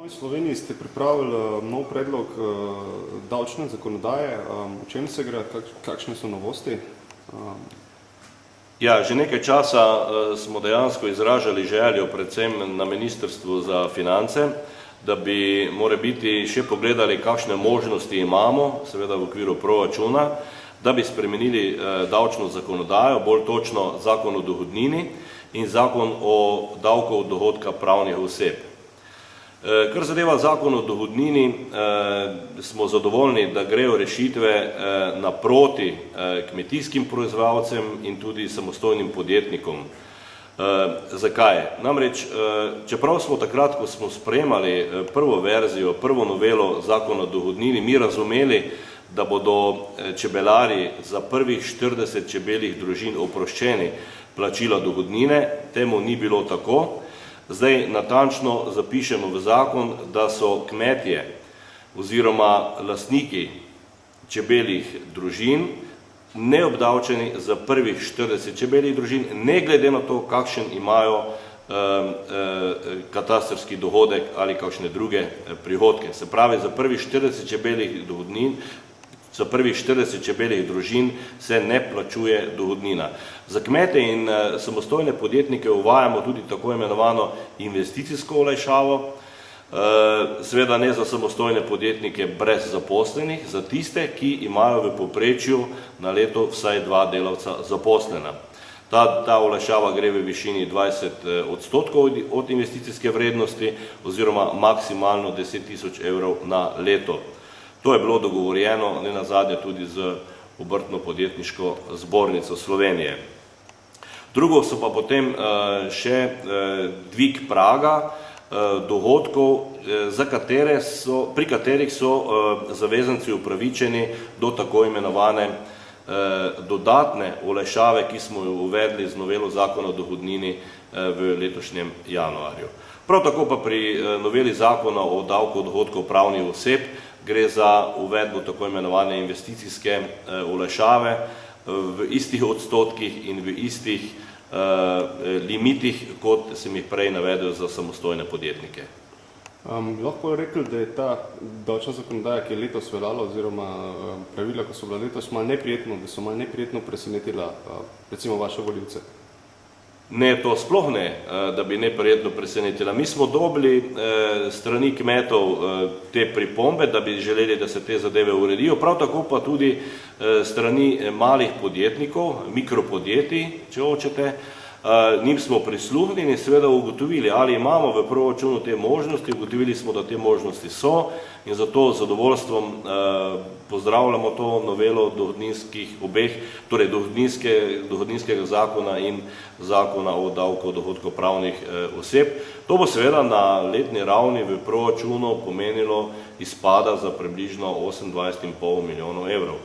V Sloveniji ste pripravili nov predlog davčne zakonodaje. O čem se gre, kakšne so novosti? Ja, že nekaj časa smo dejansko izražali željo, predvsem na Ministrstvu za finance, da bi morebiti še pogledali, kakšne možnosti imamo, seveda v okviru proračuna, da bi spremenili davčno zakonodajo, bolj točno zakon o dohodnini in zakon o davku od dohodka pravnih oseb. Kar zadeva zakon o dohodnini, smo zadovoljni, da grejo rešitve naproti kmetijskim proizvajalcem in tudi samostojnim podjetnikom. Zakaj? Namreč, čeprav smo takrat, ko smo sprejemali prvo verzijo, prvo novelo zakona o dohodnini, mi razumeli, da bodo čebelari za prvih 40 čebeljih družin oproščeni plačila dohodnine, temu ni bilo tako. Zdaj natančno zapišemo v zakon, da so kmetje oziroma lastniki čebeljih družin neobdavčeni za prvih 40 čebeljih družin, ne glede na to, kakšen imajo katastrski dohodek ali kakšne druge prihodke. Se pravi, za prvih 40 čebeljih dohodnin, za prvih 40 čebeljih družin se ne plačuje dohodnina. Za kmete in samostojne podjetnike uvajamo tudi tako imenovano investicijsko olajšavo, seveda ne za samostojne podjetnike brez zaposlenih, za tiste, ki imajo v povprečju na leto vsaj 2 delavca zaposlena. Ta olajšava gre v višini 20% od investicijske vrednosti oziroma maksimalno 10.000 evrov na leto. To je bilo dogovorjeno ne nazadnje tudi z Obrtno-podjetniško zbornico Slovenije. Drugo so pa potem še dvig praga dohodkov, pri katerih so zavezanci upravičeni do tako imenovane dodatne olajšave, ki smo jo uvedli z novelo zakona o dohodnini v letošnjem januarju. Prav tako pa pri noveli zakona o davku od dohodkov pravnih oseb gre za uvedbo tako imenovane investicijske olajšave v istih odstotkih in v istih limitih, kot sem jih prej navedel za samostojne podjetnike. Lahko je rekel, da je ta davčna zakonodaja, ki je letos veljala, oziroma pravila, ko so bila letos, da so malo neprijetno presenetila recimo vaše volivce? Ne, to sploh ne, da bi neprijetno presenetila. Mi smo dobili strani kmetov te pripombe, da bi želeli, da se te zadeve uredijo, prav tako pa tudi strani malih podjetnikov, mikropodjetij, če hočete. Njim smo prisluhnili in seveda ugotovili, ali imamo v proračunu te možnosti, ugotovili smo, da te možnosti so in zato z zadovoljstvom pozdravljamo to novelo torej dohodninskega zakona in zakona o davku od dohodkov pravnih oseb. To bo seveda na letni ravni v proračunu pomenilo izpada za približno 28,5 milijonov evrov.